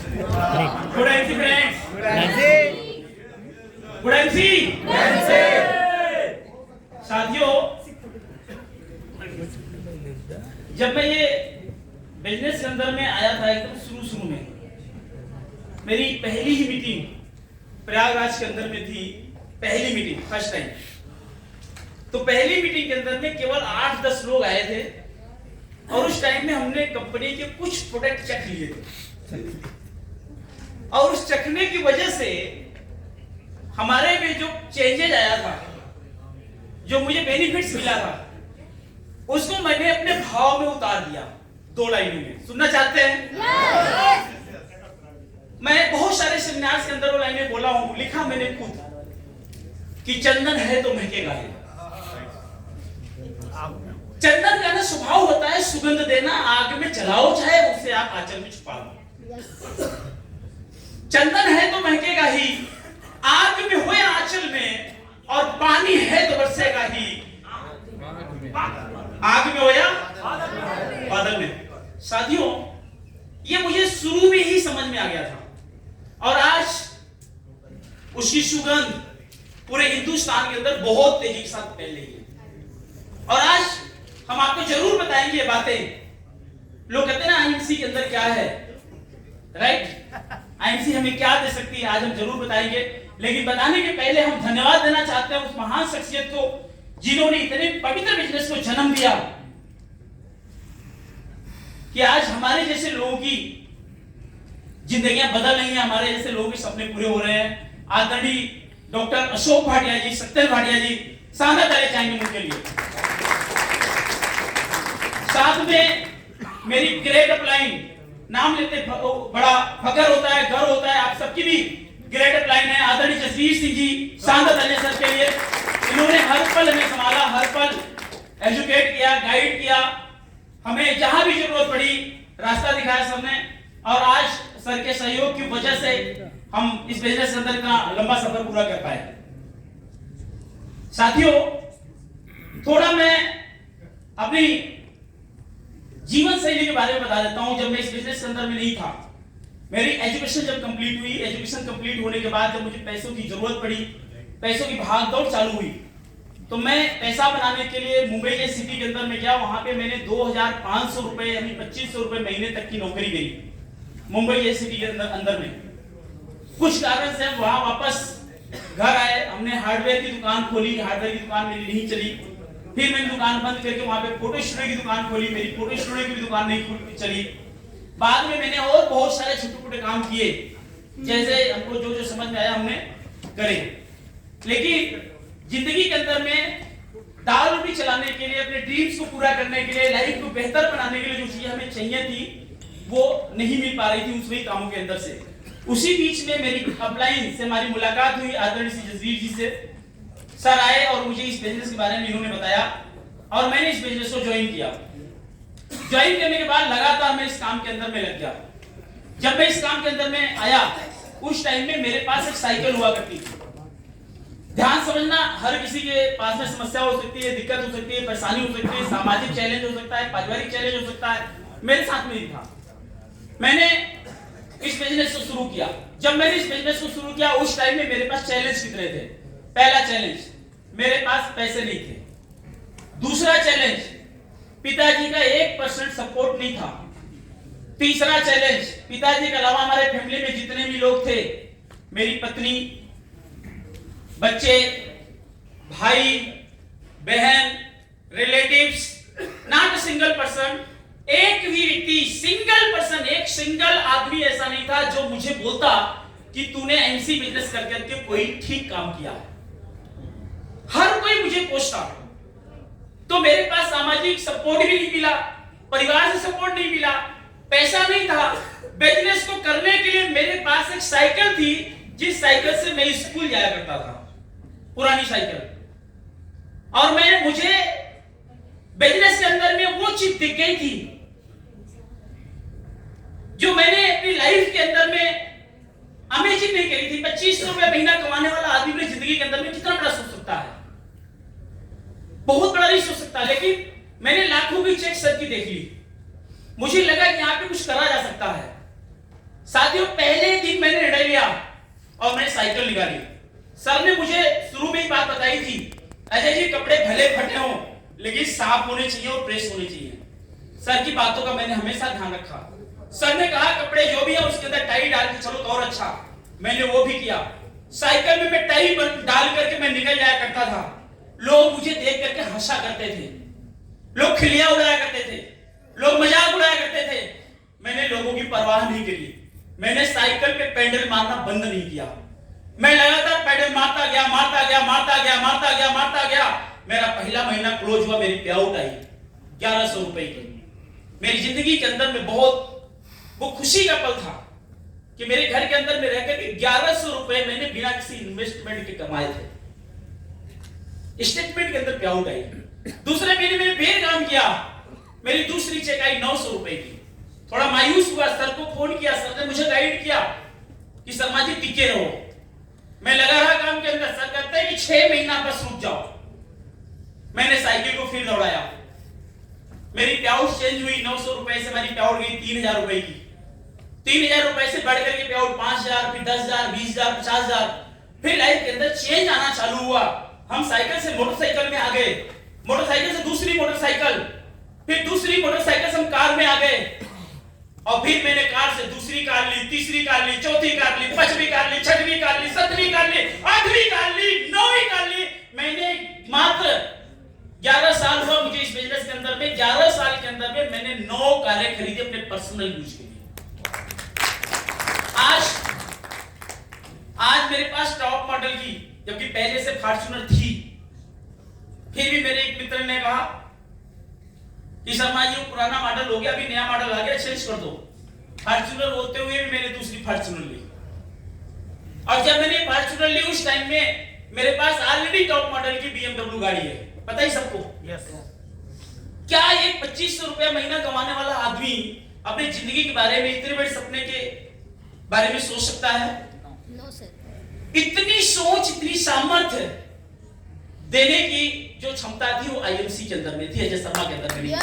Good MC friends, good MC साथियों, जब मैं ये बिजनेस के अंदर में आया था एकदम शुरू में, मेरी पहली ही मीटिंग प्रयागराज के अंदर में थी। पहली मीटिंग, फर्स्ट टाइम। तो पहली मीटिंग के अंदर में केवल 8-10 लोग आए थे और उस टाइम में हमने कंपनी के कुछ प्रोडक्ट चख लिए थे और उस चखने की वजह से हमारे में जो चेंजेज आया था, जो मुझे बेनिफिट्स मिला था, उसको मैंने अपने भाव में उतार दिया 2 लाइनों में। सुनना चाहते हैं? मैं बहुत सारे सेमिनार्स के अंदर वो लाइनें बोला हूं, लिखा मैंने खुद कि चंदन है तो महकेगा है। चंदन का ना स्वभाव होता है सुगंध देना, आग में जलाओ चाहे उसे आप आंचल में छुपा लो। चंदन है तो महकेगा ही, आग में हो या आंचल में, और पानी है तो बरसेगा ही, आग में हो या बादल में। साथियों, ये मुझे शुरू में ही समझ में आ गया था और आज उसकी सुगंध पूरे हिंदुस्तान के अंदर बहुत तेजी के साथ फैल रही है। और आज हम आपको जरूर बताएंगे ये बातें। लोग कहते हैं ना आईएमसी के अंदर क्या है, राइट? आईएमसी हमें क्या दे सकती है, आज हम जरूर बताएंगे। लेकिन बताने के पहले हम धन्यवाद देना चाहते हैं उस महान शख्सियत को जिन्होंने इतने पवित्र बिजनेस को जन्म दिया कि आज हमारे जैसे लोगों की जिंदगियां बदल रही हैं, हमारे जैसे लोगों के सपने पूरे हो रहे हैं। आदरणीय डॉक्टर अशोक भाटिया जी, सत्तर भाटिया जी, शानदार तालियां चाहेंगे उनके लिए। साथ में मेरी ग्रेट अपलाइन, नाम लेते बड़ा फकर होता है, गर्व होता है, आप सबकी भी ग्रेट अपलाइन है। आदरणीय जसवीर सिंह जी, शानदार तालियां सर के लिए। इन्होंने हर पल हमें संभाला, हर पल एजुकेट किया, गाइड किया, हमें जहां भी जरूरत पड़ी रास्ता दिखाया सबने। और आज सर के सहयोग की वजह से हम इस बिजनेस के अंदर का लंबा सफर पूरा कर पाए। साथियों, थोड़ा मैं अपनी जीवन शैली के बारे में बता देता हूं। जब मैं इस बिजनेस के अंदर में नहीं था, मेरी एजुकेशन जब कंप्लीट हुई, एजुकेशन कंप्लीट होने के बाद जब मुझे पैसों की जरूरत पड़ी, पैसों की भागदौड़ चालू हुई, तो मैं पैसा बनाने के लिए मुंबई के सिटी के अंदर में गया। वहां पे मैंने 2500 रुपए यानी 2500 रुपए महीने तक की नौकरी करी मुंबई के सिटी के अंदर में। कुछ कारण से हम वहां वापस घर आए, हमने हार्डवेयर की दुकान खोली। हार्डवेयर की दुकान मेरी नहीं चली, फिर मैंने दुकान बंद करके वहां पे फोटो स्टूडियो की दुकान खोली। मेरी फोटो स्टूडियो की भी दुकान नहीं चली। बाद में मैंने और बहुत सारे छोटे-छोटे काम किए, जैसे हमको जो जो समझ में आया हमने करे। लेकिन जिंदगी के अंदर में दाल रोटी चलाने के लिए, अपने ड्रीम्स को पूरा करने के लिए, लाइफ को बेहतर बनाने के लिए जो चीजें हमें चाहिए थी वो नहीं मिल पा रही थी उस वही कामों के अंदर से। उसी बीच में मेरी अपलाइन से हमारी मुलाकात हुई आदरणीय श्री जसवीर जी से। सर आए और मुझे इस बिजनेस के बारे में इन्होंने बताया और मैंने इस बिजनेस को ज्वाइन किया। ज्वाइन करने के बाद लगातार मैं इस काम के अंदर में लग गया। जब मैं इस काम के अंदर में आया, उस टाइम में मेरे पास एक साइकिल हुआ करती थी। ध्यान समझना, हर किसी के पास में समस्या हो सकती है, दिक्कत हो सकती है, परेशानी हो सकती है, सामाजिक चैलेंज हो सकता है, पारिवारिक चैलेंज हो सकता है। मेरे साथ में ही था। मैंने इस बिजनेस को शुरू किया। जब मैंने इस बिजनेस को शुरू किया, उस टाइम में मेरे पास चैलेंज कितने थे? पहला चैलेंज, मेरे पास पैसे नहीं थे। दूसरा चैलेंज, पिताजी का 1% सपोर्ट नहीं था। तीसरा चैलेंज, पिताजी के अलावा हमारे फैमिली में जितने भी लोग थे, मेरी पत्नी, बच्चे, भाई, बहन, relatives, not a single person, एक भी व्यक्ति, सिंगल पर्सन, एक सिंगल आदमी ऐसा नहीं था जो मुझे बोलता कि तूने एमसी बिजनेस करके कोई ठीक काम किया। हर कोई मुझे पूछता। तो मेरे पास सामाजिक सपोर्ट भी नहीं मिला, परिवार से सपोर्ट नहीं मिला, पैसा नहीं था। बिजनेस को करने के लिए मेरे पास एक साइकिल थी, जिस साइकिल से मैं स्कूल जाया करता था, पुरानी साइकिल। और मुझे बिजनेस के अंदर में वो चीज दिख गई थी जो मैंने अपनी लाइफ के अंदर में अमेजिंग नहीं करी थी। 2500 रुपए महीना कमाने वाला आदमी अपनी जिंदगी के अंदर में कितना बड़ा सोच सकता है? बहुत बड़ा नहीं सोच सकता। लेकिन मैंने लाखों की चेक सर की देख ली, मुझे लगा कि यहाँ पे कुछ करा जा सकता है। साथियों पहले दिन मैंने निर्णय लिया और मैंने साइकिल निकाली। सर ने मुझे शुरू में ही बात बताई थी, अजय जी कपड़े भले फटे हो लेकिन साफ होने चाहिए और प्रेस होने चाहिए। सर की बातों का मैंने हमेशा ध्यान रखा। सर ने कहा कपड़े जो भी है उसके अंदर टाई डाल के चलो तो और अच्छा, मैंने वो भी किया। साइकिल में मैं टाई डाल करके मैं निकल जाया करता था। लोग मुझे देख करके हंसा करते थे, लोग खिलियां उड़ाया करते थे, लोग मजाक उड़ाया करते थे। मैंने लोगों की परवाह नहीं करी। मैंने साइकिल पे पेडल मारना बंद नहीं किया। मैं लगातार पेडल मारता गया, मारता गया, मारता गया, मारता गया, मारता गया। मेरा पहला महीना क्लोज हुआ, मेरी पे आउट आई 1100 रुपए की। मेरी जिंदगी के अंदर में बहुत वो खुशी का पल था कि मेरे घर के अंदर में रहकर के 1100 रुपए मैंने बिना किसी इन्वेस्टमेंट के कमाए थे। स्टेटमेंट के अंदर पे आउट आई। दूसरे महीने मैंने फिर काम किया, मेरी दूसरी चेक आई 900 रुपए की। थोड़ा मायूस हुआ, सर को फोन किया, सर ने मुझे गाइड किया कि शर्मा जी टिके रहो। मैं लगा रहा काम के अंदर। सर कहते हैं कि 6 महीना बस रुक जाओ। मैंने साइकिल को फिर दौड़ाया। मेरी पे आउट चेंज हुई, 900 रुपए से मेरी पे आउट गई 3000 रुपए की। 3000 रुपए से बढ़ करके पे आउट 5000, फिर 10000, 20000, 50000। फिर लाइफ के अंदर चेंज आना चालू हुआ। हम साइकिल से मोटरसाइकिल में आ गए, मोटरसाइकिल से दूसरी मोटरसाइकिल, फिर दूसरी मोटरसाइकिल से हम कार में आ गए। और फिर मैंने कार से दूसरी कार ली, तीसरी कार ली, चौथी कार ली, पांचवी कार ली, छठवीं कार ली, सातवीं कार ली, आठवीं कार ली, नौवीं कार ली। मैंने मात्र 11 साल हुआ मुझे इस बिजनेस के अंदर में। 11 साल के अंदर में मैंने 9 कारें खरीदी अपने पर्सनल यूज के लिए। आज मेरे पास टॉप मॉडल की, जबकि पहले से फॉर्च्यूनर थी, फिर भी मेरे एक मित्र ने कहा कि शर्मा जी वो पुराना मॉडल हो गया, अभी नया मॉडल आ गया, चेंज कर दो। फॉर्च्यूनर होते हुए भी मैंने दूसरी फॉर्च्यूनर ली। और जब मैंने फॉर्च्यूनर ली उस टाइम में मेरे पास ऑलरेडी टॉप मॉडल की BMW गाड़ी है, पता ही सबको। क्या एक 2500 रुपया महीना कमाने वाला आदमी अपनी जिंदगी के बारे में, इतने बड़े सपने के बारे में सोच सकता है? No sir. इतनी सोच, इतनी सामर्थ्य देने की जो क्षमता थी वो IMC के अंदर में थी, अजय शर्मा के अंदर में नहीं।